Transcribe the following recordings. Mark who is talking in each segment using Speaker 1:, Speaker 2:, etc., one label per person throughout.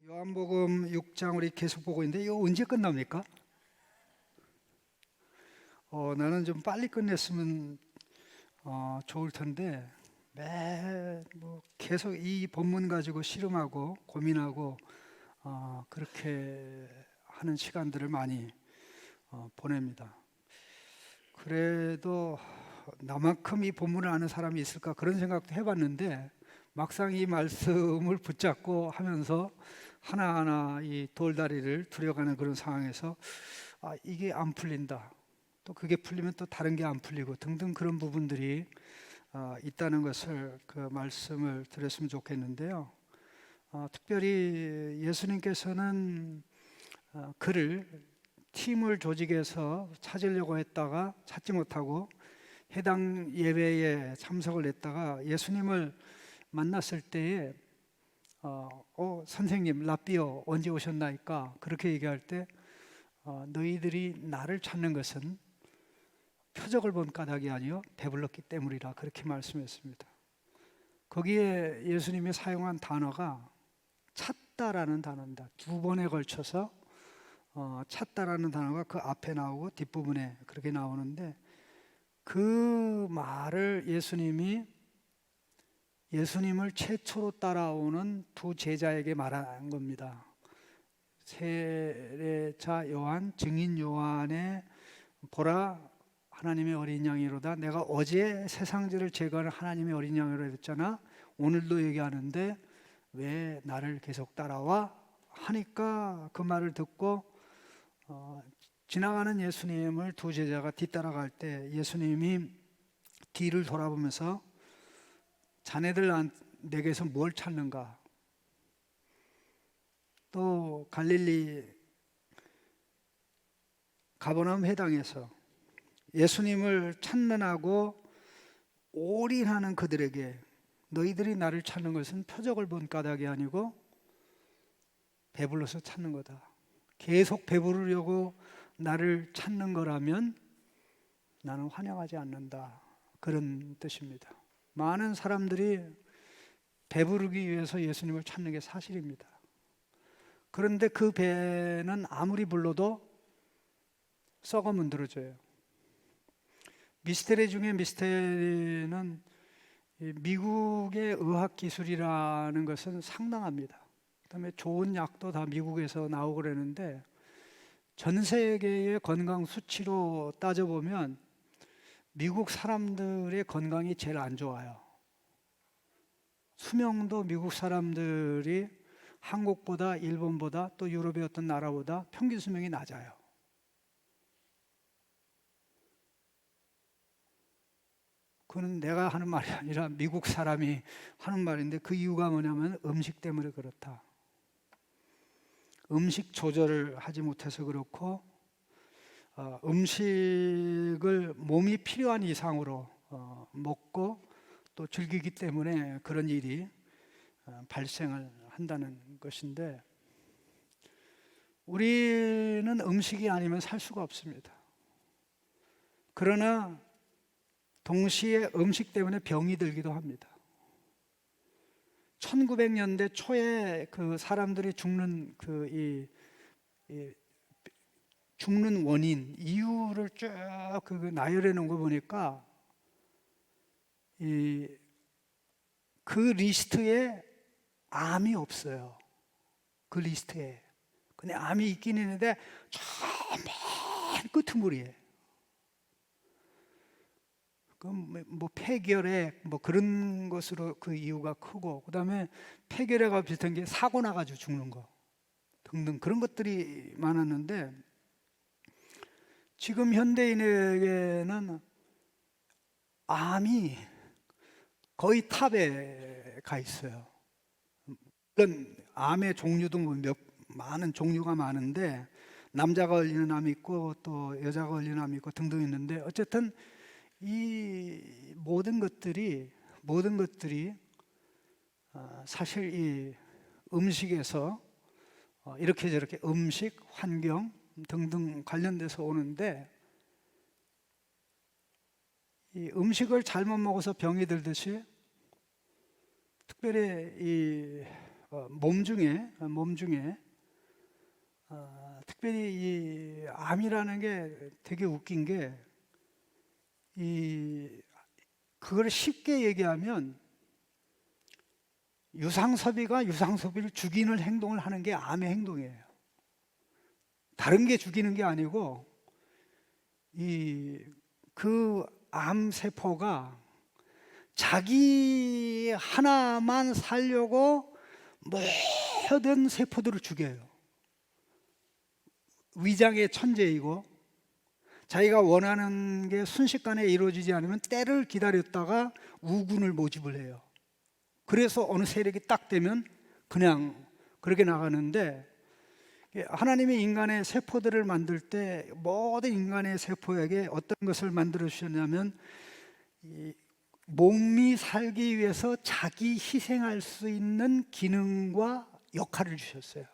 Speaker 1: 요한복음 6장 우리 계속 보고 있는데 이거 언제 끝납니까? 나는 좀 빨리 끝냈으면 좋을 텐데 매 계속 이 본문 가지고 씨름하고 고민하고 그렇게 하는 시간들을 많이 보냅니다. 그래도 나만큼 이 본문을 아는 사람이 있을까 그런 생각도 해봤는데 막상 이 말씀을 붙잡고 하면서 하나하나 이 돌다리를 들여가는 그런 상황에서 이게 안 풀린다, 또 그게 풀리면 또 다른 게 안 풀리고 등등 그런 부분들이 있다는 것을 그 말씀을 드렸으면 좋겠는데요. 특별히 예수님께서는 그를 팀을 조직해서 찾으려고 했다가 찾지 못하고 해당 예배에 참석을 했다가 예수님을 만났을 때에 선생님 라삐어 언제 오셨나이까 그렇게 얘기할 때 너희들이 나를 찾는 것은 표적을 본 까닭이 아니요 배불렀기 때문이라 그렇게 말씀했습니다. 거기에 예수님이 사용한 단어가 찾다라는 단어입니다. 두 번에 걸쳐서 찾다라는 단어가 그 앞에 나오고 뒷부분에 그렇게 나오는데 그 말을 예수님을 최초로 따라오는 두 제자에게 말한 겁니다. 세례자 요한, 증인 요한의 보라 하나님의 어린 양이로다. 내가 어제 세상들을 제거하는 하나님의 어린 양이로 했잖아. 오늘도 얘기하는데 왜 나를 계속 따라와? 하니까 그 말을 듣고 지나가는 예수님을 두 제자가 뒤따라갈 때 예수님이 뒤를 돌아보면서 자네들 내게서 뭘 찾는가? 또 갈릴리 가버나움 회당에서 예수님을 찾는하고 올인하는 그들에게 너희들이 나를 찾는 것은 표적을 본 까닭이 아니고 배불러서 찾는 거다. 계속 배부르려고 나를 찾는 거라면 나는 환영하지 않는다. 그런 뜻입니다. 많은 사람들이 배부르기 위해서 예수님을 찾는 게 사실입니다. 그런데 그 배는 아무리 불러도 썩어 문드러져요. 미스테리 중에 미스테리는 미국의 의학기술이라는 것은 상당합니다. 그다음에 좋은 약도 다 미국에서 나오고 그러는데 전 세계의 건강 수치로 따져보면 미국 사람들의 건강이 제일 안 좋아요. 수명도 미국 사람들이 한국보다 일본보다 또 유럽의 어떤 나라보다 평균 수명이 낮아요. 그건 내가 하는 말이 아니라 미국 사람이 하는 말인데 그 이유가 뭐냐면 음식 때문에 그렇다. 음식 조절을 하지 못해서 그렇고 음식을 몸이 필요한 이상으로 먹고 또 즐기기 때문에 그런 일이 발생을 한다는 것인데 우리는 음식이 아니면 살 수가 없습니다. 그러나 동시에 음식 때문에 병이 들기도 합니다. 1900년대 초에 그 사람들이 죽는 죽는 원인, 이유를 쭉 나열해 놓은 거 보니까 그 리스트에 암이 없어요. 그 리스트에. 근데 암이 있긴 있는데 저 맨 끄트머리에. 뭐 폐결핵 뭐 그런 것으로 그 이유가 크고 그다음에 폐결핵과 비슷한 게 사고 나가지고 죽는 거 등등 그런 것들이 많았는데 지금 현대인에게는 암이 거의 탑에 가 있어요. 물론 암의 종류도 많은 종류가 많은데 남자가 걸리는 암이 있고 또 여자가 걸리는 암이 있고 등등 있는데 어쨌든 이 모든 것들이 사실 이 음식에서 이렇게 저렇게 음식, 환경 등등 관련돼서 오는데 이 음식을 잘못 먹어서 병이 들듯이 특별히 이 몸 중에 특별히 이 암이라는 게 되게 웃긴 게, 그걸 쉽게 얘기하면 유상섭이가 유상섭이를 죽이는 행동을 하는 게 암의 행동이에요. 다른 게 죽이는 게 아니고 그 암세포가 자기 하나만 살려고 모든 세포들을 죽여요. 위장의 천재이고, 자기가 원하는 게 순식간에 이루어지지 않으면 때를 기다렸다가 우군을 모집을 해요. 그래서 어느 세력이 딱 되면 그냥 그렇게 나가는데, 하나님이 인간의 세포들을 만들 때 모든 인간의 세포에게 어떤 것을 만들어 주셨냐면, 몸이 살기 위해서 자기 희생할 수 있는 기능과 역할을 주셨어요.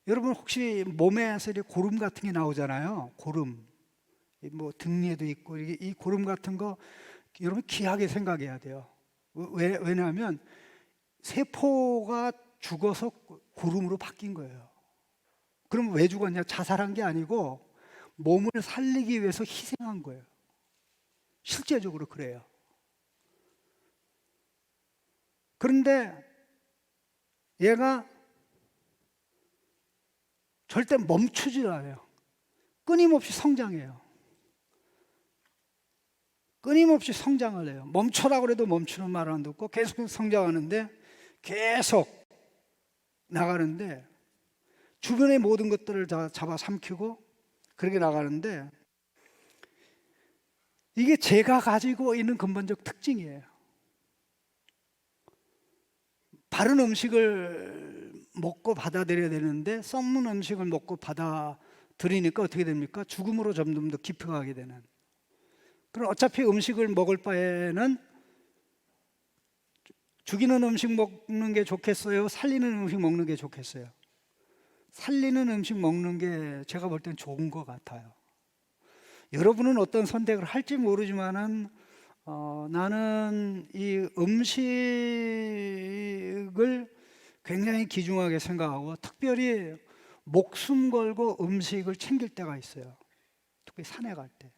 Speaker 1: 여러분 혹시 몸에서 고름 같은 게 나오잖아요. 고름, 뭐 등에도 있고, 이 고름 같은 거 여러분 귀하게 생각해야 돼요. 왜냐하면 세포가 죽어서 고름으로 바뀐 거예요. 그럼 왜 죽었냐? 자살한 게 아니고 몸을 살리기 위해서 희생한 거예요. 실제적으로 그래요. 그런데 얘가 절대 멈추질 않아요. 끊임없이 성장해요. 끊임없이 성장을 해요. 멈춰라고 해도 멈추는 말을 안 듣고 계속 성장하는데, 계속 나가는데, 주변의 모든 것들을 다 잡아 삼키고 그렇게 나가는데, 이게 제가 가지고 있는 근본적 특징이에요. 바른 음식을 먹고 받아들여야 되는데 썩는 음식을 먹고 받아들이니까 어떻게 됩니까? 죽음으로 점점 더 깊어가게 되는. 그럼 어차피 음식을 먹을 바에는 죽이는 음식 먹는 게 좋겠어요? 살리는 음식 먹는 게 좋겠어요? 살리는 음식 먹는 게 제가 볼 땐 좋은 것 같아요. 여러분은 어떤 선택을 할지 모르지만은 나는 이 음식을 굉장히 귀중하게 생각하고, 특별히 목숨 걸고 음식을 챙길 때가 있어요. 특히 산에 갈 때.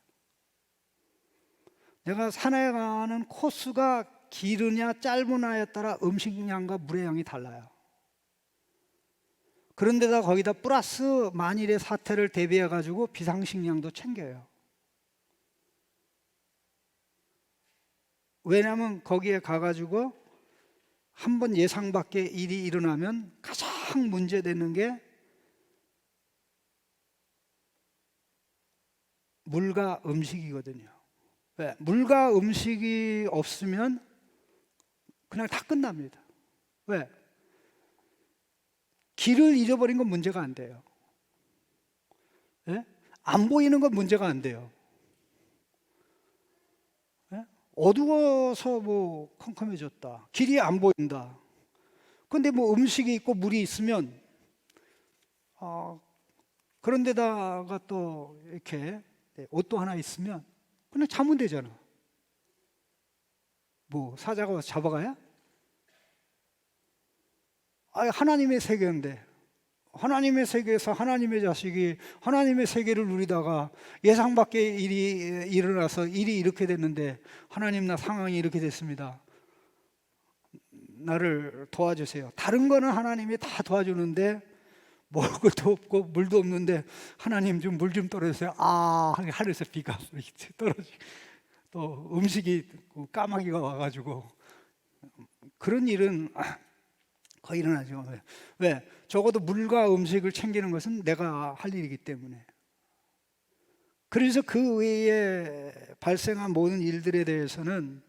Speaker 1: 내가 산에 가는 코스가 기르냐 짧으냐에 따라 음식량과 물의 양이 달라요. 그런데다 거기다 플러스 만일의 사태를 대비해 가지고 비상식량도 챙겨요. 왜냐하면 거기에 가가지고 한번 예상 밖의 일이 일어나면 가장 문제되는 게 물과 음식이거든요. 왜? 물과 음식이 없으면 그냥 다 끝납니다. 왜? 길을 잃어버린 건 문제가 안 돼요. 예? 안 보이는 건 문제가 안 돼요. 예? 어두워서 뭐 컴컴해졌다, 길이 안 보인다. 근데 뭐 음식이 있고 물이 있으면 그런데다가 또 이렇게 옷도 하나 있으면 그냥 자면 되잖아. 뭐 사자가 와서 잡아가야? 하나님의 세계인데, 하나님의 세계에서 하나님의 자식이 하나님의 세계를 누리다가 예상 밖의 일이 일어나서 일이 이렇게 됐는데, 하나님 나 상황이 이렇게 됐습니다, 나를 도와주세요. 다른 거는 하나님이 다 도와주는데 먹을 것도 없고 물도 없는데 하나님 좀 물 좀 떨어주세요. 하늘에서 비가 떨어지고 또 음식이 까마귀가 와가지고, 그런 일은 거의 일어나죠. 왜? 적어도 물과 음식을 챙기는 것은 내가 할 일이기 때문에. 그래서 그 외에 발생한 모든 일들에 대해서는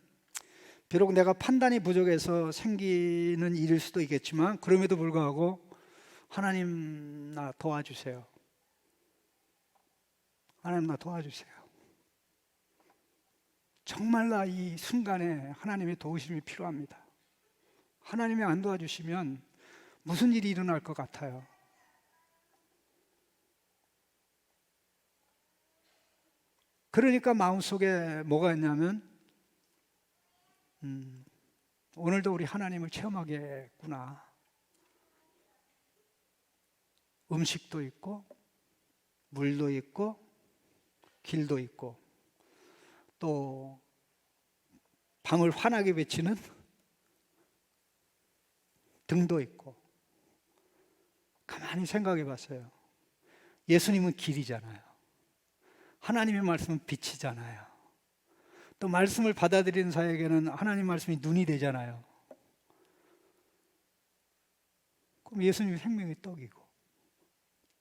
Speaker 1: 비록 내가 판단이 부족해서 생기는 일일 수도 있겠지만, 그럼에도 불구하고 하나님 나 도와주세요. 하나님 나 도와주세요. 정말 나 이 순간에 하나님의 도우심이 필요합니다. 하나님이 안 도와주시면 무슨 일이 일어날 것 같아요. 그러니까 마음속에 뭐가 있냐면 오늘도 우리 하나님을 체험하겠구나. 음식도 있고 물도 있고 길도 있고 또 밤을 환하게 비치는 등도 있고. 가만히 생각해 봤어요. 예수님은 길이잖아요. 하나님의 말씀은 빛이잖아요. 또 말씀을 받아들이는 자에게는 하나님 말씀이 눈이 되잖아요. 그럼 예수님이 생명의 떡이고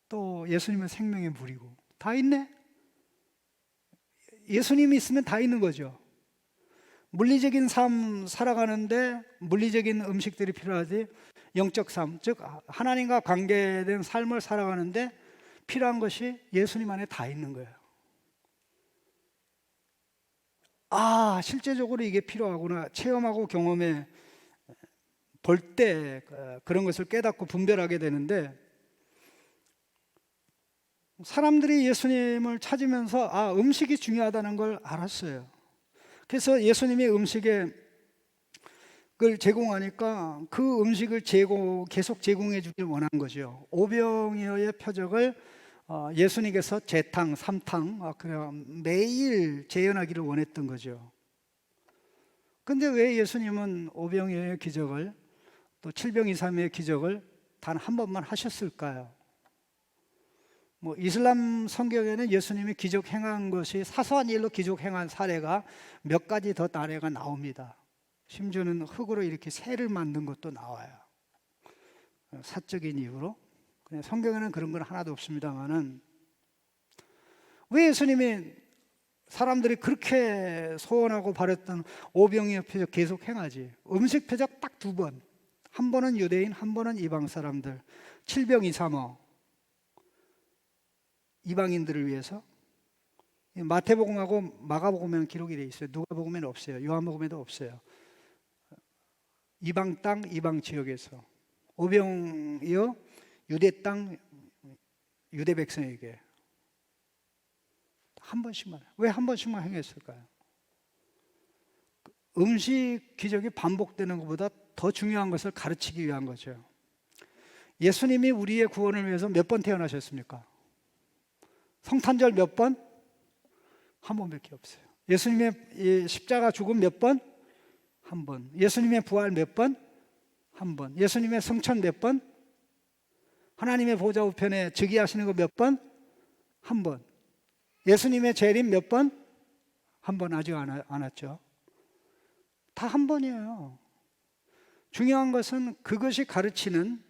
Speaker 1: 또 예수님은 생명의 물이고 다 있네? 예수님이 있으면 다 있는 거죠. 물리적인 삶 살아가는데 물리적인 음식들이 필요하지, 영적 삶, 즉 하나님과 관계된 삶을 살아가는데 필요한 것이 예수님 안에 다 있는 거예요. 아, 실제적으로 이게 필요하구나. 체험하고 경험해 볼 때 그런 것을 깨닫고 분별하게 되는데, 사람들이 예수님을 찾으면서 음식이 중요하다는 걸 알았어요. 그래서 예수님이 음식을 제공하니까 그 음식을 계속 제공해 주길 원한 거죠. 오병이어의 표적을 예수님께서 재탕, 삼탕 매일 재현하기를 원했던 거죠. 근데 왜 예수님은 오병이어의 기적을 또 칠병이삼의 기적을 단 한 번만 하셨을까요? 이슬람 성경에는 예수님이 기적 행한 것이, 사소한 일로 기적 행한 사례가 몇 가지 더 나래가 나옵니다. 심지어는 흙으로 이렇게 새를 만든 것도 나와요. 사적인 이유로. 그냥 성경에는 그런 건 하나도 없습니다만은, 왜 예수님이 사람들이 그렇게 소원하고 바랬던 오병이어 표적 계속 행하지? 음식 표적 딱 2번. 한 번은 유대인, 한 번은 이방 사람들. 칠병이삼어, 이방인들을 위해서. 마태복음하고 마가복음에는 기록이 되어 있어요. 누가복음에는 없어요. 요한복음에도 없어요. 이방 땅, 이방 지역에서 오병이어 유대 땅, 유대 백성에게 한 번씩만. 왜 한 번씩만 행했을까요? 음식 기적이 반복되는 것보다 더 중요한 것을 가르치기 위한 거죠. 예수님이 우리의 구원을 위해서 몇 번 태어나셨습니까? 성탄절 몇 번? 한 번밖에 없어요. 예수님의 십자가 죽음 몇 번? 한 번. 예수님의 부활 몇 번? 한 번. 예수님의 승천 몇 번? 하나님의 보좌 우편에 즉위하시는 거 몇 번? 한 번. 예수님의 재림 몇 번? 한 번. 아직 안 왔죠. 다 한 번이에요. 중요한 것은 그것이 가르치는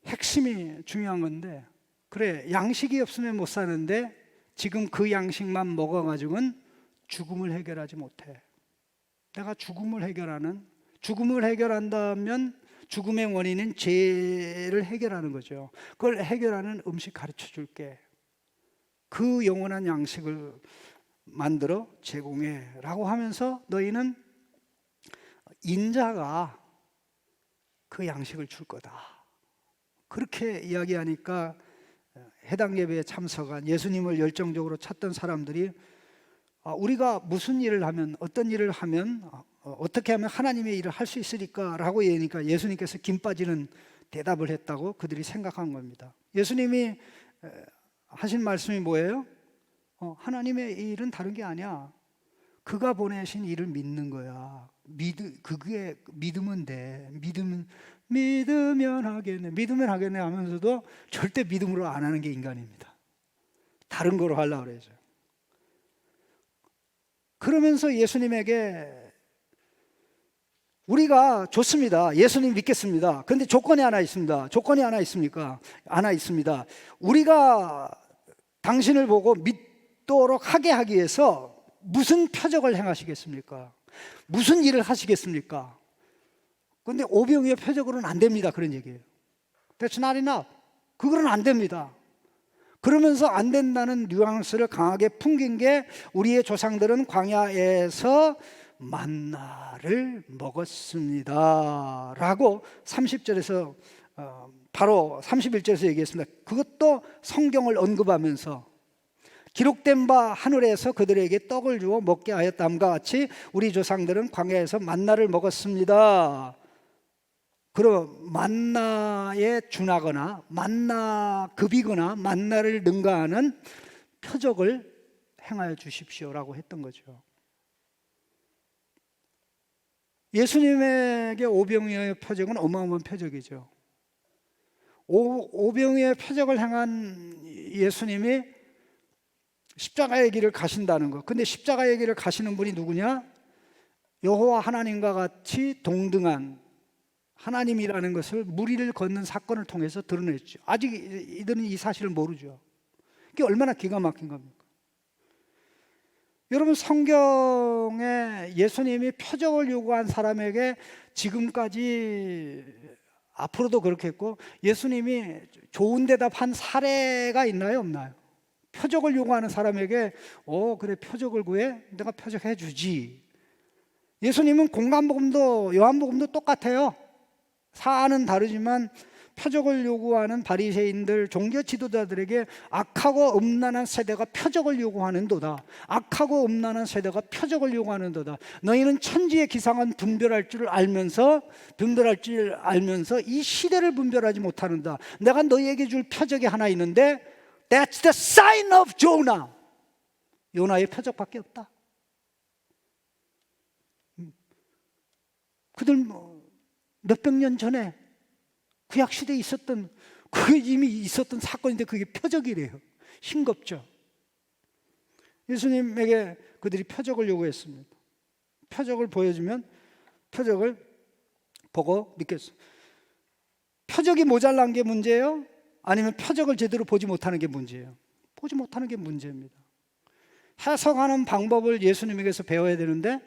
Speaker 1: 핵심이 중요한 건데, 그래, 양식이 없으면 못 사는데 지금 그 양식만 먹어가지고는 죽음을 해결하지 못해. 내가 죽음을 해결한다면 죽음의 원인은 죄를 해결하는 거죠. 그걸 해결하는 음식 가르쳐 줄게. 그 영원한 양식을 만들어 제공해 라고 하면서 너희는 인자가 그 양식을 줄 거다. 그렇게 이야기하니까 해당 예배에 참석한 예수님을 열정적으로 찾던 사람들이 우리가 무슨 일을 하면, 어떤 일을 하면, 어떻게 하면 하나님의 일을 할 수 있으리까 라고 얘기하니까 예수님께서 김 빠지는 대답을 했다고 그들이 생각한 겁니다. 예수님이 하신 말씀이 뭐예요? 하나님의 일은 다른 게 아니야. 그가 보내신 일을 믿는 거야. 그게 믿으면 돼. 믿으면 하겠네 하면서도 절대 믿음으로 안 하는 게 인간입니다. 다른 거로 하려고 그러죠. 그러면서 예수님에게 우리가 좋습니다. 예수님 믿겠습니다. 그런데 조건이 하나 있습니다. 조건이 하나 있습니까? 하나 있습니다. 우리가 당신을 보고 믿도록 하게 하기 위해서 무슨 표적을 행하시겠습니까? 무슨 일을 하시겠습니까? 그런데 오병이어 표적으로는 안 됩니다. 그런 얘기예요. That's not enough. 그거는 안 됩니다. 그러면서 안 된다는 뉘앙스를 강하게 풍긴 게, 우리의 조상들은 광야에서 만나를 먹었습니다 라고 30절에서 바로 31절에서 얘기했습니다. 그것도 성경을 언급하면서 기록된 바 하늘에서 그들에게 떡을 주어 먹게 하였다함과 같이 우리 조상들은 광야에서 만나를 먹었습니다. 그럼 만나에 준하거나 만나급이거나 만나를 능가하는 표적을 행하여 주십시오라고 했던 거죠. 예수님에게 오병이어의 표적은 어마어마한 표적이죠. 오병이어의 표적을 행한 예수님이 십자가의 길을 가신다는 것. 근데 십자가의 길을 가시는 분이 누구냐? 여호와 하나님과 같이 동등한 하나님이라는 것을 무리를 걷는 사건을 통해서 드러냈죠. 아직 이들은 이 사실을 모르죠. 이게 얼마나 기가 막힌 겁니까? 여러분, 성경에 예수님이 표적을 요구한 사람에게 지금까지 앞으로도 그렇겠고 예수님이 좋은 대답한 사례가 있나요, 없나요? 표적을 요구하는 사람에게 그래, 표적을 구해? 내가 표적해 주지. 예수님은 공간복음도 요한복음도 똑같아요. 사안은 다르지만 표적을 요구하는 바리새인들, 종교 지도자들에게 악하고 음란한 세대가 표적을 요구하는도다. 악하고 음란한 세대가 표적을 요구하는도다. 너희는 천지의 기상은 분별할 줄 알면서 이 시대를 분별하지 못하는다. 내가 너희에게 줄 표적이 하나 있는데 That's the sign of Jonah. 요나의 표적밖에 없다. 그들 몇백 년 전에 구약시대에 있었던, 그게 이미 있었던 사건인데 그게 표적이래요. 싱겁죠. 예수님에게 그들이 표적을 요구했습니다. 표적을 보여주면 표적을 보고 믿겠어요. 표적이 모자란 게 문제예요? 아니면 표적을 제대로 보지 못하는 게 문제예요? 보지 못하는 게 문제입니다. 해석하는 방법을 예수님에게서 배워야 되는데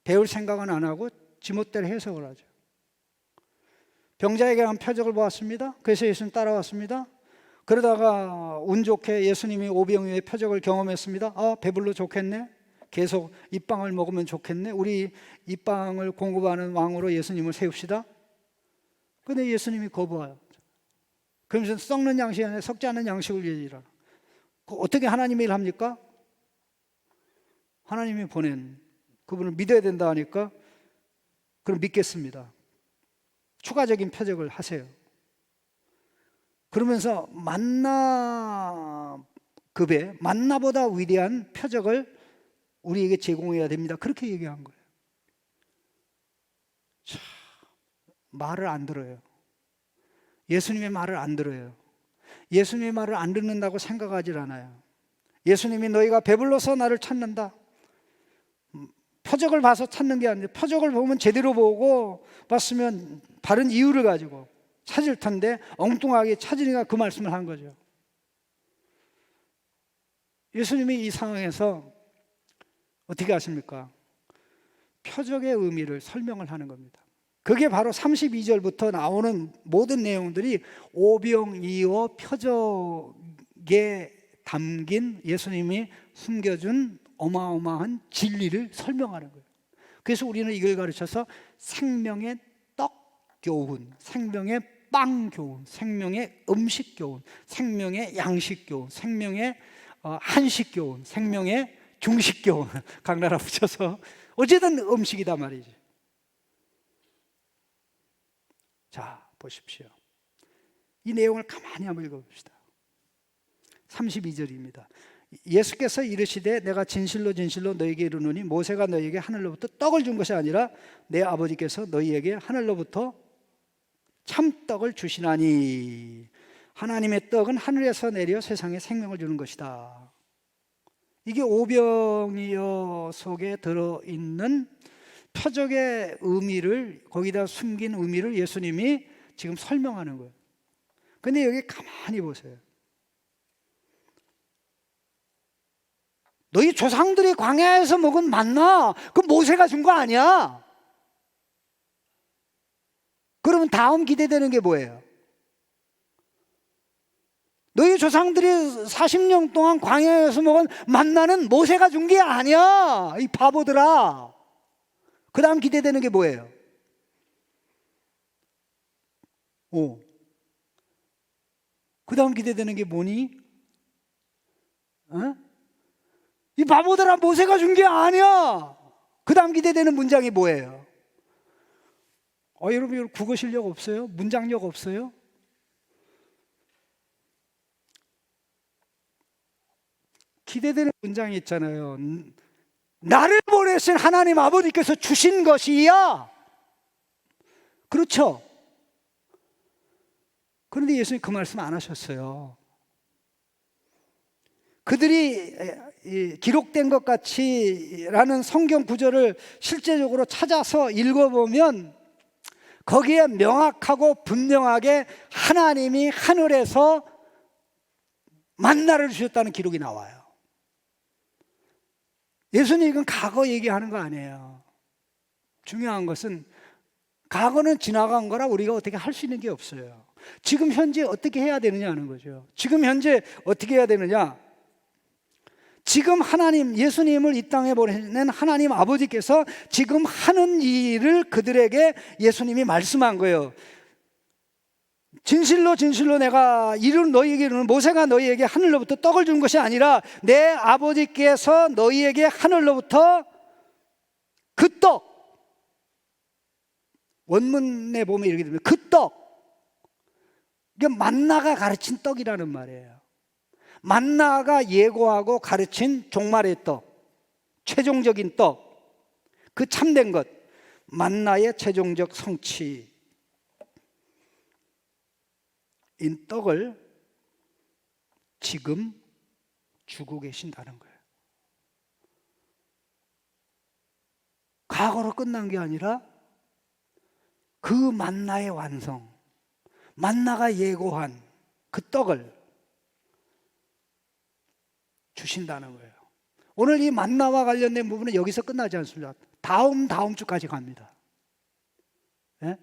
Speaker 1: 배울 생각은 안 하고 지멋대로 해석을 하죠. 병자에게 한 표적을 보았습니다. 그래서 예수님 따라왔습니다. 그러다가 운 좋게 예수님이 오병이어의 표적을 경험했습니다. 배불러 좋겠네. 계속 이 빵을 먹으면 좋겠네. 우리 이 빵을 공급하는 왕으로 예수님을 세웁시다. 근데 예수님이 거부해요. 그러면서 썩는 양식 안에 썩지 않는 양식을 위해라. 어떻게 하나님의 일을 합니까? 하나님이 보낸 그분을 믿어야 된다 하니까 그럼 믿겠습니다. 추가적인 표적을 하세요. 그러면서 만나급의 만나보다 위대한 표적을 우리에게 제공해야 됩니다. 그렇게 얘기한 거예요. 참, 말을 안 들어요. 예수님의 말을 안 들어요. 예수님의 말을 안 듣는다고 생각하지 않아요. 예수님이 너희가 배불러서 나를 찾는다. 표적을 봐서 찾는 게 아니라 표적을 보면 제대로 보고 봤으면 바른 이유를 가지고 찾을 텐데 엉뚱하게 찾으니까 그 말씀을 한 거죠. 예수님이 이 상황에서 어떻게 하십니까? 표적의 의미를 설명을 하는 겁니다. 그게 바로 32절부터 나오는 모든 내용들이 오병이어 표적에 담긴 예수님이 숨겨준 어마어마한 진리를 설명하는 거예요. 그래서 우리는 이걸 가르쳐서 생명의 떡 교훈, 생명의 빵 교훈, 생명의 음식 교훈, 생명의 양식 교훈, 생명의 한식 교훈, 생명의 중식 교훈 각 나라 붙여서 어쨌든 음식이다 말이지. 자, 보십시오. 이 내용을 가만히 한번 읽어봅시다. 32절입니다. 예수께서 이르시되 내가 진실로 진실로 너희에게 이르노니 모세가 너희에게 하늘로부터 떡을 준 것이 아니라 내 아버지께서 너희에게 하늘로부터 참떡을 주시나니 하나님의 떡은 하늘에서 내려 세상에 생명을 주는 것이다. 이게 오병이어 속에 들어있는 표적의 의미를, 거기다 숨긴 의미를 예수님이 지금 설명하는 거예요. 근데 여기 가만히 보세요. 너희 조상들이 광야에서 먹은 만나, 그 모세가 준 거 아니야? 그러면 다음 기대되는 게 뭐예요? 너희 조상들이 40년 동안 광야에서 먹은 만나는 모세가 준 게 아니야, 이 바보들아. 그 다음 기대되는 게 뭐예요? 그 다음 기대되는 게 뭐니? 이 바보들아, 모세가 준 게 아니야. 그 다음 기대되는 문장이 뭐예요? 여러분 국어 실력 없어요? 문장력 없어요? 기대되는 문장이 있잖아요. 나를 보내신 하나님 아버지께서 주신 것이야. 그렇죠? 그런데 예수님 그 말씀 안 하셨어요. 그들이 기록된 것 같이라는 성경 구절을 실제적으로 찾아서 읽어보면 거기에 명확하고 분명하게 하나님이 하늘에서 만나를 주셨다는 기록이 나와요. 예수님 이건 과거 얘기하는 거 아니에요. 중요한 것은 과거는 지나간 거라 우리가 어떻게 할 수 있는 게 없어요. 지금 현재 어떻게 해야 되느냐 하는 거죠. 지금 현재 어떻게 해야 되느냐? 지금 하나님, 예수님을 이 땅에 보내는 하나님 아버지께서 지금 하는 일을 그들에게 예수님이 말씀한 거예요. 진실로 진실로 내가 너희에게 이르는 모세가 너희에게 하늘로부터 떡을 준 것이 아니라 내 아버지께서 너희에게 하늘로부터 그 떡, 원문에 보면 이렇게 됩니다. 그 떡, 이게 만나가 가르친 떡이라는 말이에요. 만나가 예고하고 가르친 종말의 떡, 최종적인 떡, 그 참된 것, 만나의 최종적 성취인 떡을 지금 주고 계신다는 거예요. 과거로 끝난 게 아니라 그 만나의 완성, 만나가 예고한 그 떡을 주신다는 거예요. 오늘 이 만나와 관련된 부분은 여기서 끝나지 않습니다. 다음 주까지 갑니다. 네?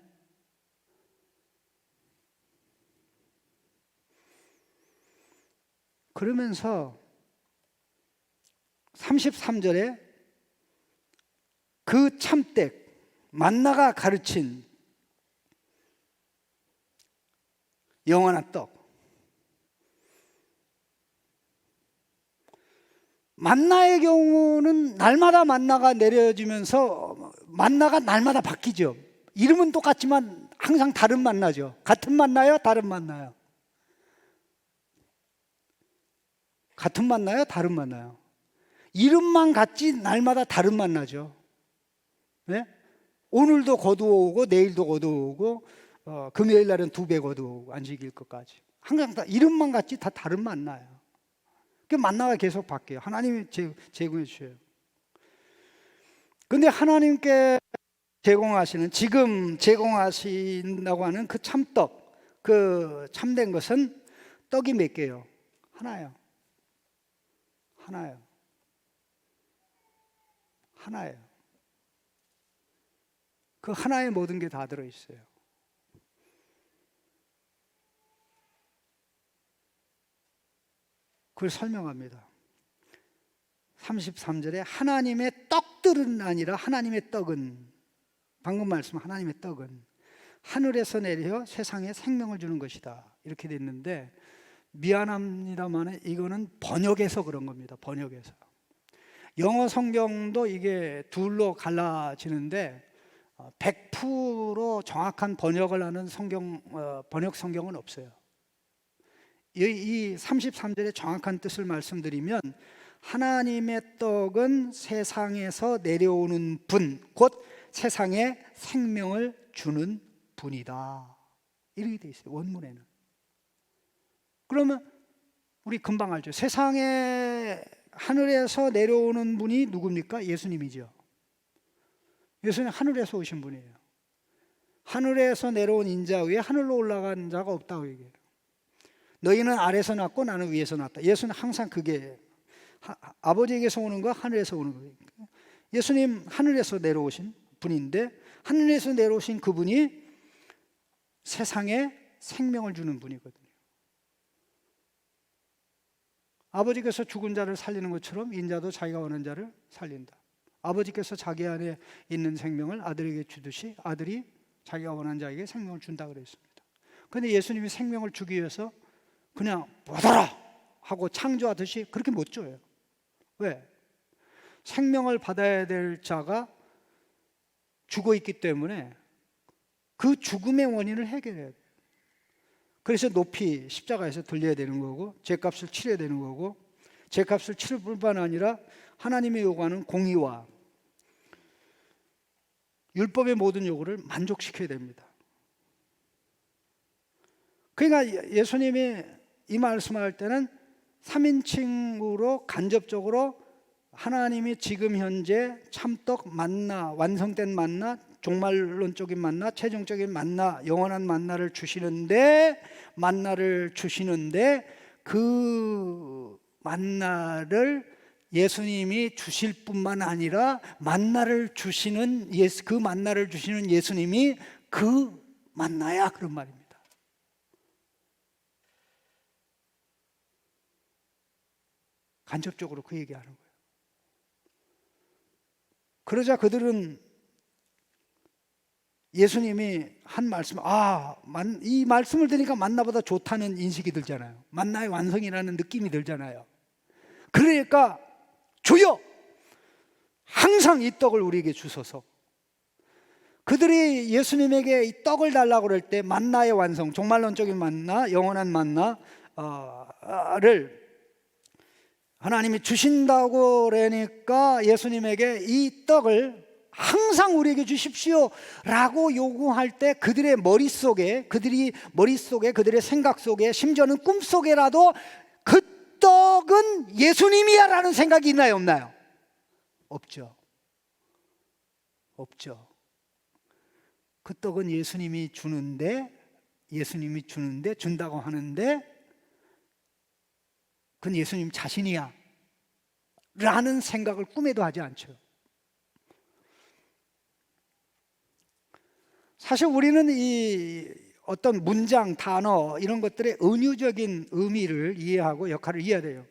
Speaker 1: 그러면서 33절에 그 참댁, 만나가 가르친 영원한 떡, 만나의 경우는 날마다 만나가 내려지면서 만나가 날마다 바뀌죠. 이름은 똑같지만 항상 다른 만나죠. 같은 만나요? 다른 만나요? 같은 만나요? 다른 만나요? 이름만 같지 날마다 다른 만나죠. 네? 오늘도 거두어오고 내일도 거두어오고 금요일 날은 2배 거두어오고 안식일 것까지 항상 다 이름만 같지 다 다른 만나요. 그 만나가 계속 바뀌어요. 하나님이 제공해 주셔요. 근데 하나님께 제공하시는, 지금 제공하신다고 하는 그 참떡, 그 참된 것은 떡이 몇 개요? 하나예요. 하나예요. 하나예요. 그 하나에 모든 게 다 들어있어요. 그걸 설명합니다. 33절에 하나님의 떡들은 아니라 하나님의 떡은, 방금 말씀 하나님의 떡은 하늘에서 내려 세상에 생명을 주는 것이다, 이렇게 됐는데 미안합니다만 이거는 번역에서 그런 겁니다. 번역에서. 영어 성경도 이게 둘로 갈라지는데 100% 정확한 번역을 하는 번역 성경은 없어요. 이 33절의 정확한 뜻을 말씀드리면 하나님의 떡은 세상에서 내려오는 분, 곧 세상에 생명을 주는 분이다, 이렇게 돼 있어요. 원문에는. 그러면 우리 금방 알죠. 세상에 하늘에서 내려오는 분이 누굽니까? 예수님이죠. 예수님 하늘에서 오신 분이에요. 하늘에서 내려온 인자 위에 하늘로 올라간 자가 없다고 얘기해요. 너희는 아래에서 났고 나는 위에서 났다. 예수는 항상 그게 아버지에게서 오는 거, 하늘에서 오는 거예요. 예수님 하늘에서 내려오신 분인데 하늘에서 내려오신 그분이 세상에 생명을 주는 분이거든요. 아버지께서 죽은 자를 살리는 것처럼 인자도 자기가 원하는 자를 살린다. 아버지께서 자기 안에 있는 생명을 아들에게 주듯이 아들이 자기가 원하는 자에게 생명을 준다 그랬습니다. 그런데 예수님이 생명을 주기 위해서 그냥 받아라 하고 창조하듯이 그렇게 못 줘요. 왜? 생명을 받아야 될 자가 죽어 있기 때문에 그 죽음의 원인을 해결해야 돼요. 그래서 높이 십자가에서 돌려야 되는 거고, 죄값을 치러야 되는 거고, 죄값을 치를 뿐만 아니라 하나님의 요구하는 공의와 율법의 모든 요구를 만족시켜야 됩니다. 그러니까 예수님이 이 말씀할 때는 3인칭으로 간접적으로 하나님이 지금 현재 참떡 만나, 완성된 만나, 종말론적인 만나, 최종적인 만나, 영원한 만나를 주시는데 그 만나를 예수님이 주실 뿐만 아니라 그 만나를 주시는 예수님이 그 만나야, 그런 말입니다. 간접적으로 그 얘기하는 거예요. 그러자 그들은 예수님이 한 말씀, 이 말씀을 들으니까 만나보다 좋다는 인식이 들잖아요. 만나의 완성이라는 느낌이 들잖아요. 그러니까 주여, 항상 이 떡을 우리에게 주소서. 그들이 예수님에게 이 떡을 달라고 그럴 때 만나의 완성, 종말론적인 만나, 영원한 만나를 하나님이 주신다고 그러니까 예수님에게 이 떡을 항상 우리에게 주십시오 라고 요구할 때 그들의 머릿속에, 그들의 생각 속에, 심지어는 꿈속에라도 그 떡은 예수님이야 라는 생각이 있나요, 없나요? 없죠. 그 떡은 예수님이 주는데 준다고 하는데 그건 예수님 자신이야 라는 생각을 꿈에도 하지 않죠. 사실 우리는 이 어떤 문장, 단어 이런 것들의 은유적인 의미를 이해하고 역할을 이해해야 돼요.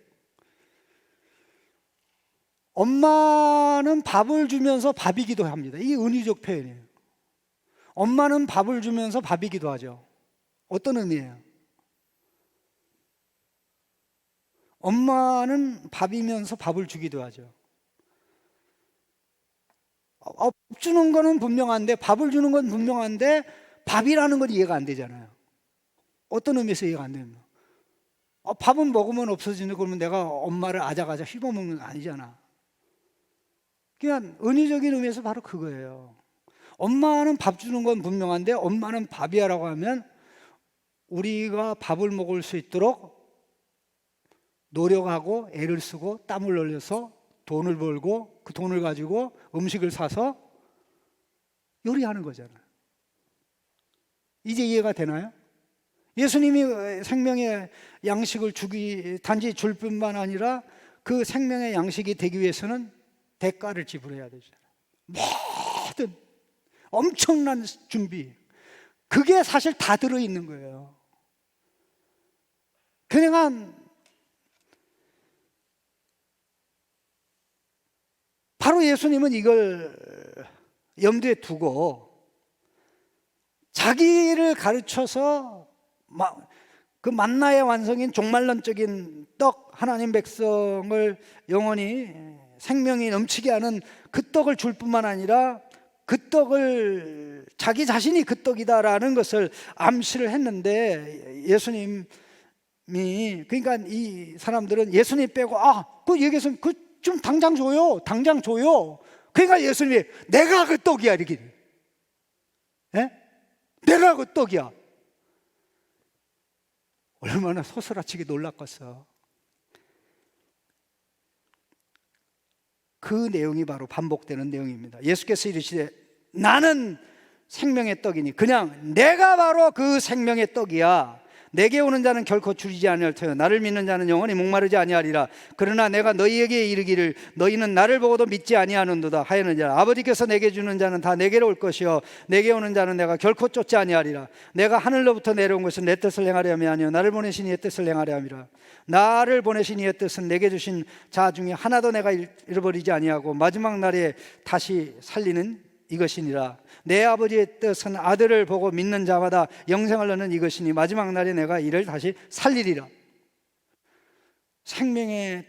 Speaker 1: 엄마는 밥을 주면서 밥이기도 합니다. 이게 은유적 표현이에요. 엄마는 밥을 주면서 밥이기도 하죠. 어떤 의미예요? 엄마는 밥이면서 밥을 주기도 하죠. 밥 주는 거는 분명한데, 밥을 주는 건 분명한데 밥이라는 건 이해가 안 되잖아요. 어떤 의미에서 이해가 안 됩니다. 밥은 먹으면 없어지는데 그러면 내가 엄마를 아작아작 씹어먹는 거 아니잖아. 그냥 은유적인 의미에서 바로 그거예요. 엄마는 밥 주는 건 분명한데 엄마는 밥이야라고 하면 우리가 밥을 먹을 수 있도록 노력하고 애를 쓰고 땀을 흘려서 돈을 벌고 그 돈을 가지고 음식을 사서 요리하는 거잖아요. 이제 이해가 되나요? 예수님이 생명의 양식을 단지 줄 뿐만 아니라 그 생명의 양식이 되기 위해서는 대가를 지불해야 되잖아요. 모든 엄청난 준비, 그게 사실 다 들어있는 거예요. 그냥 바로 예수님은 이걸 염두에 두고 자기를 가르쳐서 그 만나의 완성인 종말론적인 떡, 하나님 백성을 영원히 생명이 넘치게 하는 그 떡을 줄 뿐만 아니라 그 떡을 자기 자신이 그 떡이다라는 것을 암시를 했는데, 예수님이, 그러니까 이 사람들은 예수님 빼고 그 얘기했으면 좀 당장 줘요. 그러니까 예수님이 내가 그 떡이야 이렇게. 내가 그 떡이야. 얼마나 소스라치게 놀랐겠어. 그 내용이 바로 반복되는 내용입니다. 예수께서 이르시되 나는 생명의 떡이니, 그냥 내가 바로 그 생명의 떡이야. 내게 오는 자는 결코 줄이지 아니할 터요 나를 믿는 자는 영원히 목마르지 아니하리라. 그러나 내가 너희에게 이르기를 너희는 나를 보고도 믿지 아니하는도다 하였느니라. 아버지께서 내게 주는 자는 다 내게로 올 것이요 내게 오는 자는 내가 결코 쫓지 아니하리라. 내가 하늘로부터 내려온 것은 내 뜻을 행하려 함이 아니요 나를 보내신 이의 뜻을 행하려 함이라. 나를 보내신 이의 뜻은 내게 주신 자 중에 하나도 내가 잃어버리지 아니하고 마지막 날에 다시 살리는 이것이니라. 내 아버지의 뜻은 아들을 보고 믿는 자마다 영생을 얻는 이것이니 마지막 날에 내가 이를 다시 살리리라. 생명의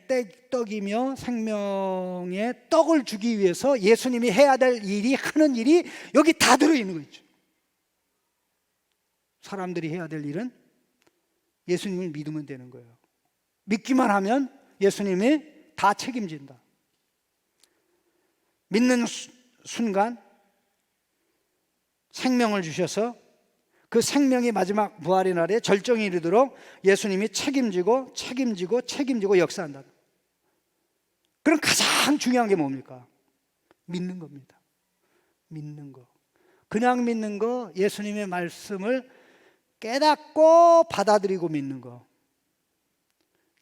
Speaker 1: 떡이며 생명의 떡을 주기 위해서 예수님이 해야 될 일이, 하는 일이 여기 다 들어있는 거죠. 사람들이 해야 될 일은 예수님을 믿으면 되는 거예요. 믿기만 하면 예수님이 다 책임진다. 믿는 순간 생명을 주셔서 그 생명이 마지막 부활의 날에 절정에 이르도록 예수님이 책임지고 역사한다. 그럼 가장 중요한 게 뭡니까? 믿는 겁니다. 믿는 거. 그냥 믿는 거, 예수님의 말씀을 깨닫고 받아들이고 믿는 거.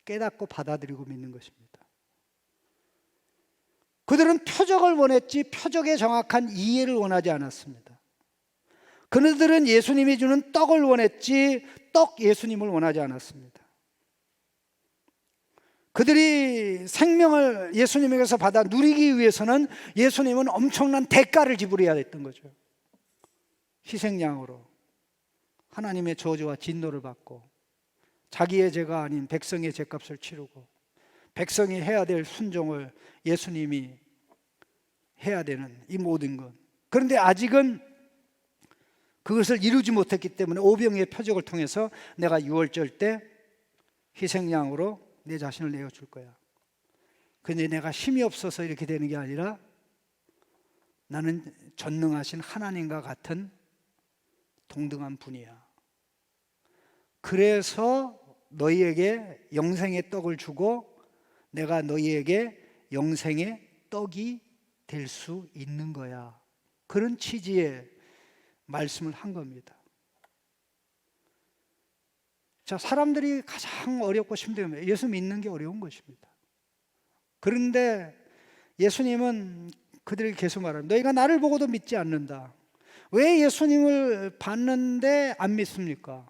Speaker 1: 깨닫고 받아들이고 믿는 것입니다. 그들은 표적을 원했지 표적의 정확한 이해를 원하지 않았습니다. 그들은 예수님이 주는 떡을 원했지 떡 예수님을 원하지 않았습니다. 그들이 생명을 예수님에게서 받아 누리기 위해서는 예수님은 엄청난 대가를 지불해야 했던 거죠. 희생양으로 하나님의 저주와 진노를 받고 자기의 죄가 아닌 백성의 죄값을 치르고 백성이 해야 될 순종을 예수님이 해야 되는 이 모든 것. 그런데 아직은 그것을 이루지 못했기 때문에 오병이의 표적을 통해서 내가 유월절 때 희생양으로 내 자신을 내어줄 거야. 근데 내가 힘이 없어서 이렇게 되는 게 아니라 나는 전능하신 하나님과 같은 동등한 분이야. 그래서 너희에게 영생의 떡을 주고 내가 너희에게 영생의 떡이 될 수 있는 거야. 그런 취지의 말씀을 한 겁니다. 자, 사람들이 가장 어렵고 힘들면 예수 믿는 게 어려운 것입니다. 그런데 예수님은 그들에게 계속 말합니다. 너희가 나를 보고도 믿지 않는다. 왜 예수님을 봤는데 안 믿습니까?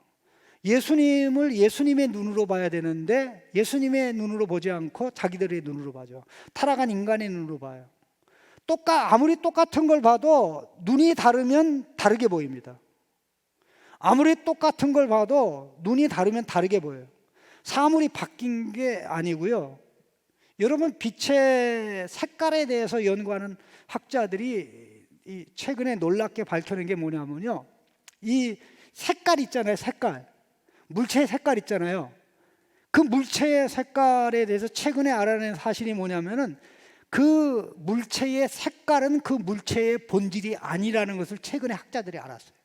Speaker 1: 예수님을 예수님의 눈으로 봐야 되는데 예수님의 눈으로 보지 않고 자기들의 눈으로 봐죠. 타락한 인간의 눈으로 봐요. 아무리 똑같은 걸 봐도 눈이 다르면 다르게 보입니다. 아무리 똑같은 걸 봐도 눈이 다르면 다르게 보여요. 사물이 바뀐 게 아니고요. 여러분, 빛의 색깔에 대해서 연구하는 학자들이 최근에 놀랍게 밝혀낸 게 뭐냐면요, 이 색깔 있잖아요. 색깔, 물체의 색깔 있잖아요. 그 물체의 색깔에 대해서 최근에 알아낸 사실이 뭐냐면은 그 물체의 색깔은 그 물체의 본질이 아니라는 것을 최근에 학자들이 알았어요.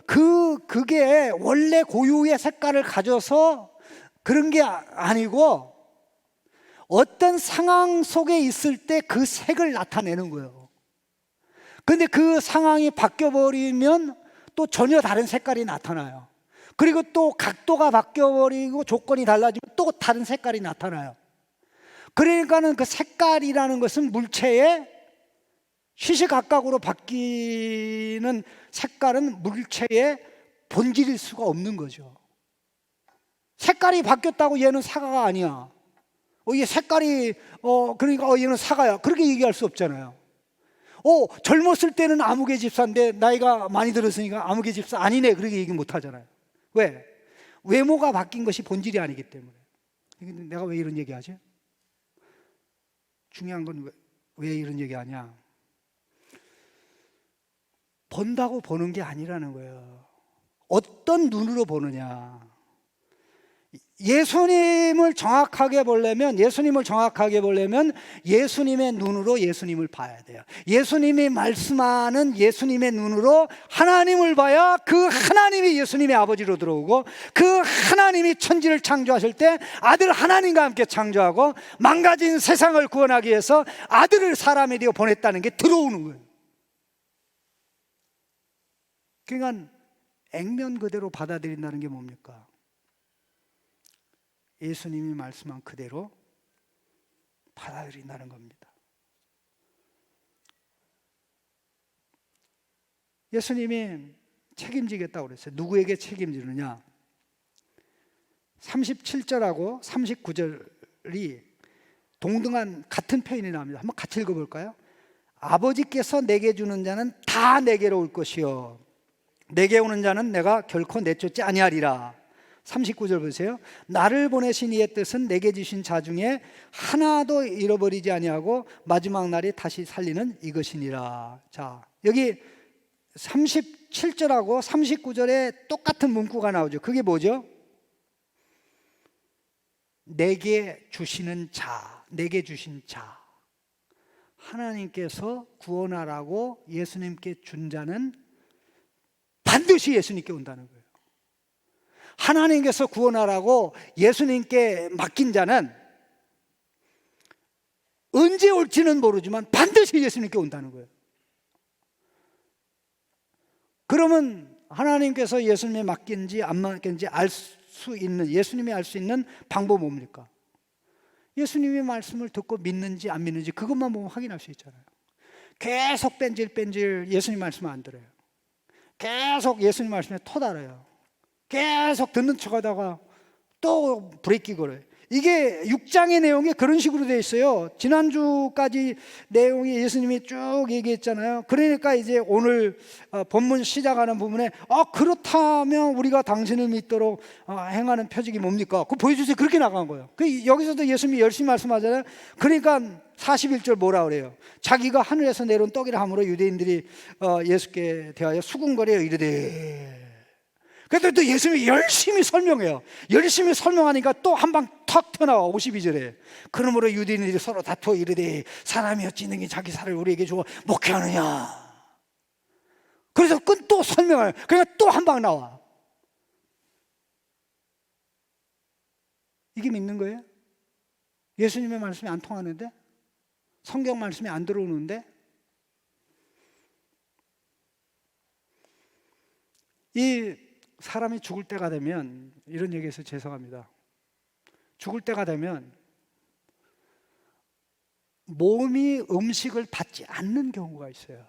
Speaker 1: 그게 원래 고유의 색깔을 가져서 그런 게 아니고 어떤 상황 속에 있을 때 그 색을 나타내는 거예요. 근데 그 상황이 바뀌어버리면 또 전혀 다른 색깔이 나타나요. 그리고 또 각도가 바뀌어버리고 조건이 달라지면 또 다른 색깔이 나타나요. 그러니까는 그 색깔이라는 것은 물체의 시시각각으로 바뀌는 색깔은 물체의 본질일 수가 없는 거죠. 색깔이 바뀌었다고 얘는 사과가 아니야. 얘 색깔이 그러니까 얘는 사과야. 그렇게 얘기할 수 없잖아요. 젊었을 때는 아무개 집사인데 나이가 많이 들었으니까 아무개 집사 아니네. 그렇게 얘기 못 하잖아요. 왜? 외모가 바뀐 것이 본질이 아니기 때문에. 내가 왜 이런 얘기하지? 중요한 건 왜 이런 얘기하냐? 본다고 보는 게 아니라는 거예요. 어떤 눈으로 보느냐. 예수님을 정확하게 보려면 예수님의 눈으로 예수님을 봐야 돼요. 예수님이 말씀하는 예수님의 눈으로 하나님을 봐야 그 하나님이 예수님의 아버지로 들어오고 그 하나님이 천지를 창조하실 때 아들 하나님과 함께 창조하고 망가진 세상을 구원하기 위해서 아들을 사람에 되어 보냈다는 게 들어오는 거예요. 그러니까 액면 그대로 받아들인다는 게 뭡니까? 예수님이 말씀한 그대로 받아들인다는 겁니다. 예수님이 책임지겠다고 그랬어요. 누구에게 책임지느냐? 37절하고 39절이 동등한 같은 표현이 나옵니다. 한번 같이 읽어볼까요? 아버지께서 내게 주는 자는 다 내게로 올 것이요 내게 오는 자는 내가 결코 내쫓지 아니하리라. 39절 보세요. 나를 보내신 이의 뜻은 내게 주신 자 중에 하나도 잃어버리지 아니하고 마지막 날에 다시 살리는 이것이니라. 자, 여기 37절하고 39절에 똑같은 문구가 나오죠. 그게 뭐죠? 내게 주시는 자, 내게 주신 자. 하나님께서 구원하라고 예수님께 준 자는 반드시 예수님께 온다는 거예요. 하나님께서 구원하라고 예수님께 맡긴 자는 언제 올지는 모르지만 반드시 예수님께 온다는 거예요. 그러면 하나님께서 예수님에 맡긴지 안 맡긴지 알 수 있는, 예수님이 알 수 있는 방법은 뭡니까? 예수님의 말씀을 듣고 믿는지 안 믿는지 그것만 보면 확인할 수 있잖아요. 계속 뺀질 예수님 말씀을 안 들어요. 계속 예수님 말씀에 토달아요. 계속 듣는 척하다가 또 브레이크 걸어요. 이게 6장의 내용이 그런 식으로 되어 있어요. 지난주까지 내용이 예수님이 쭉 얘기했잖아요. 그러니까 이제 오늘 본문 시작하는 부분에 그렇다면 우리가 당신을 믿도록 행하는 표적이 뭡니까? 그거 보여주세요. 그렇게 나간 거예요. 여기서도 예수님이 열심히 말씀하잖아요. 그러니까 41절 뭐라 그래요? 자기가 하늘에서 내려온 떡이라 함으로 유대인들이 예수께 대하여 수군거려 이르되. 그런데 또 예수님이 열심히 설명해요. 열심히 설명하니까 또 한 방 턱 튀어나와. 52절에 그러므로 유대인들이 서로 다투어 이르되 사람이 어찌 능히 자기 살을 우리에게 주어 목회하느냐. 그래서 또 설명을, 그러니까 또 한 방 나와. 이게 믿는 거예요? 예수님의 말씀이 안 통하는데? 성경 말씀이 안 들어오는데? 이 사람이 죽을 때가 되면, 이런 얘기해서 죄송합니다. 죽을 때가 되면 몸이 음식을 받지 않는 경우가 있어요.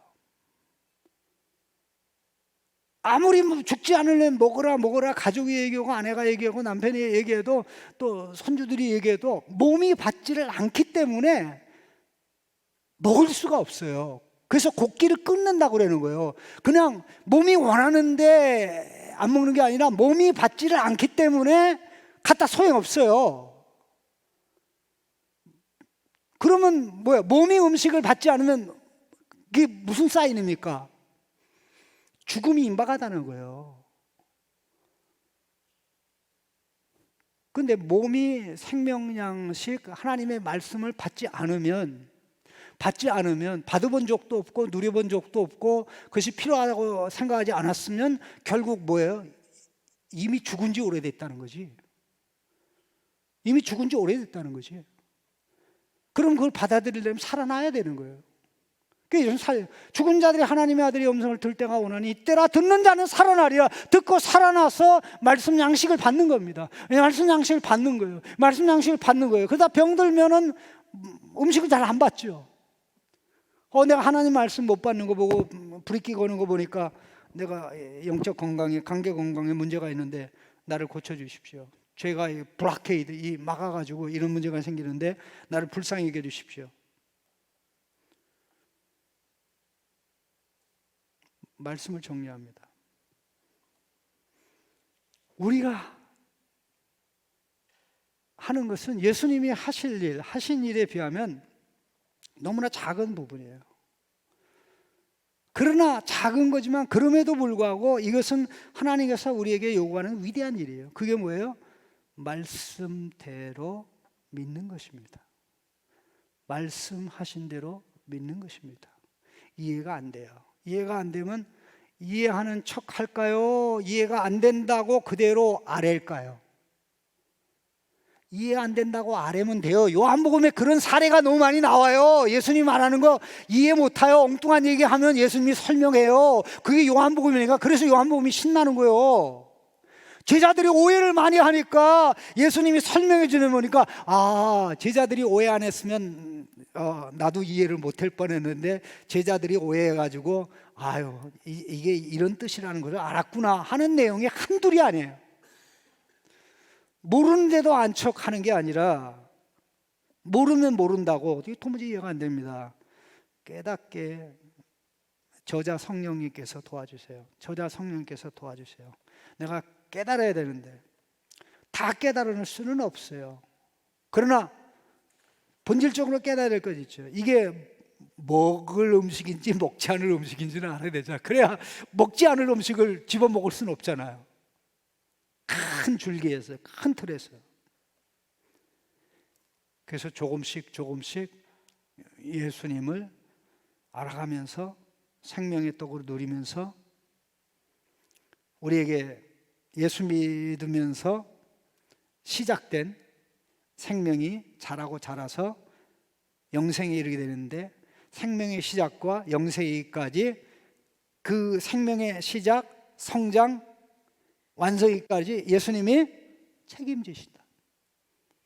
Speaker 1: 아무리 죽지 않으려면 먹으라 가족이 얘기하고 아내가 얘기하고 남편이 얘기해도 또 손주들이 얘기해도 몸이 받지를 않기 때문에 먹을 수가 없어요. 그래서 곡기를 끊는다고 그러는 거예요. 그냥 몸이 원하는데 안 먹는 게 아니라 몸이 받지를 않기 때문에 갖다 소용없어요. 그러면 뭐야? 몸이 음식을 받지 않으면 그게 무슨 사인입니까? 죽음이 임박하다는 거예요. 근데 몸이 생명양식 하나님의 말씀을 받지 않으면 받아본 적도 없고 누려본 적도 없고 그것이 필요하다고 생각하지 않았으면 결국 뭐예요? 이미 죽은 지 오래됐다는 거지. 이미 죽은 지 오래됐다는 거지. 그럼 그걸 받아들이려면 살아나야 되는 거예요. 죽은 자들이 하나님의 아들의 음성을 들 때가 오나니 이때라 듣는 자는 살아나리라. 듣고 살아나서 말씀 양식을 받는 겁니다. 말씀 양식을 받는 거예요. 말씀 양식을 받는 거예요. 그러다 병들면은 음식을 잘 안 받죠. 내가 하나님 말씀 못 받는 거 보고 불이끼 거는 거 보니까 내가 영적 건강에, 관계 건강에 문제가 있는데 나를 고쳐주십시오. 죄가 블락케이드 막아가지고 이런 문제가 생기는데 나를 불쌍히 여겨 주십시오. 말씀을 정리합니다. 우리가 하는 것은 예수님이 하신 일에 비하면 너무나 작은 부분이에요. 그러나 작은 거지만 그럼에도 불구하고 이것은 하나님께서 우리에게 요구하는 위대한 일이에요. 그게 뭐예요? 말씀대로 믿는 것입니다. 말씀하신 대로 믿는 것입니다. 이해가 안 돼요. 이해가 안 되면 이해하는 척 할까요? 이해가 안 된다고 그대로 아랠까요? 이해 안 된다고 아뢰면 돼요. 요한복음에 그런 사례가 너무 많이 나와요. 예수님 말하는 거 이해 못해요. 엉뚱한 얘기하면 예수님이 설명해요. 그게 요한복음이니까. 그래서 요한복음이 신나는 거예요. 제자들이 오해를 많이 하니까 예수님이 설명해 주는 거니까 제자들이 오해 안 했으면 나도 이해를 못할 뻔했는데 제자들이 오해해가지고 이게 이런 뜻이라는 걸 알았구나 하는 내용이 한둘이 아니에요. 모르는데도 안 척하는 게 아니라 모르면 모른다고 도무지 이해가 안 됩니다. 깨닫게 저자 성령님께서 도와주세요. 저자 성령님께서 도와주세요. 내가 깨달아야 되는데 다 깨달을 수는 없어요. 그러나 본질적으로 깨달아야 될 것 있죠. 이게 먹을 음식인지 먹지 않을 음식인지는 알아야 되잖아요. 그래야 먹지 않을 음식을 집어먹을 수는 없잖아요. 큰 줄기에서, 큰 틀에서. 그래서 조금씩 예수님을 알아가면서 생명의 떡으로 누리면서 우리에게 예수 믿으면서 시작된 생명이 자라고 자라서 영생에 이르게 되는데, 생명의 시작과 영생에 이르기까지 그 생명의 시작, 성장, 완성이까지 예수님이 책임지신다.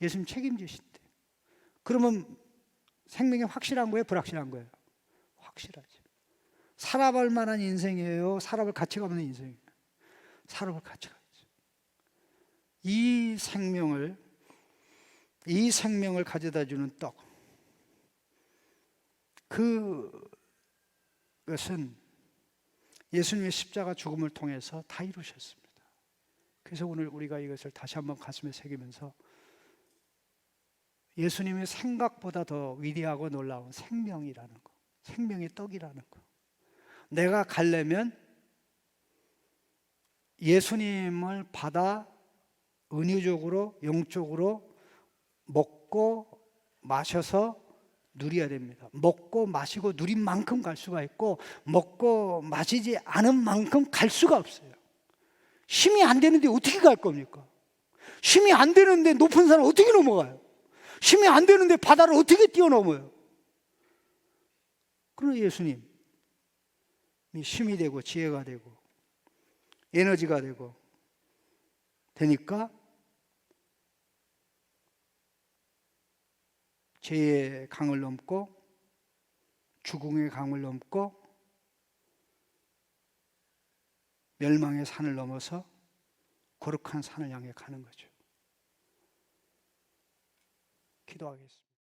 Speaker 1: 예수님 책임지신다. 그러면 생명이 확실한 거예요? 불확실한 거예요? 확실하죠. 살아볼 만한 인생이에요? 살아볼 가치가 없는 인생이에요? 살아볼 가치가 있죠. 이 생명을 가져다 주는 떡, 그것은 예수님의 십자가 죽음을 통해서 다 이루셨습니다. 그래서 오늘 우리가 이것을 다시 한번 가슴에 새기면서 예수님의 생각보다 더 위대하고 놀라운 생명이라는 거, 생명의 떡이라는 거, 내가 가려면 예수님을 받아 은유적으로, 영적으로 먹고 마셔서 누려야 됩니다. 먹고 마시고 누린 만큼 갈 수가 있고, 먹고 마시지 않은 만큼 갈 수가 없어요. 힘이 안 되는데 어떻게 갈 겁니까? 힘이 안 되는데 높은 산을 어떻게 넘어가요? 힘이 안 되는데 바다를 어떻게 뛰어넘어요? 그러나 예수님이 힘이 되고 지혜가 되고 에너지가 되니까 죄의 강을 넘고 죽음의 강을 넘고 멸망의 산을 넘어서 거룩한 산을 향해 가는 거죠. 기도하겠습니다.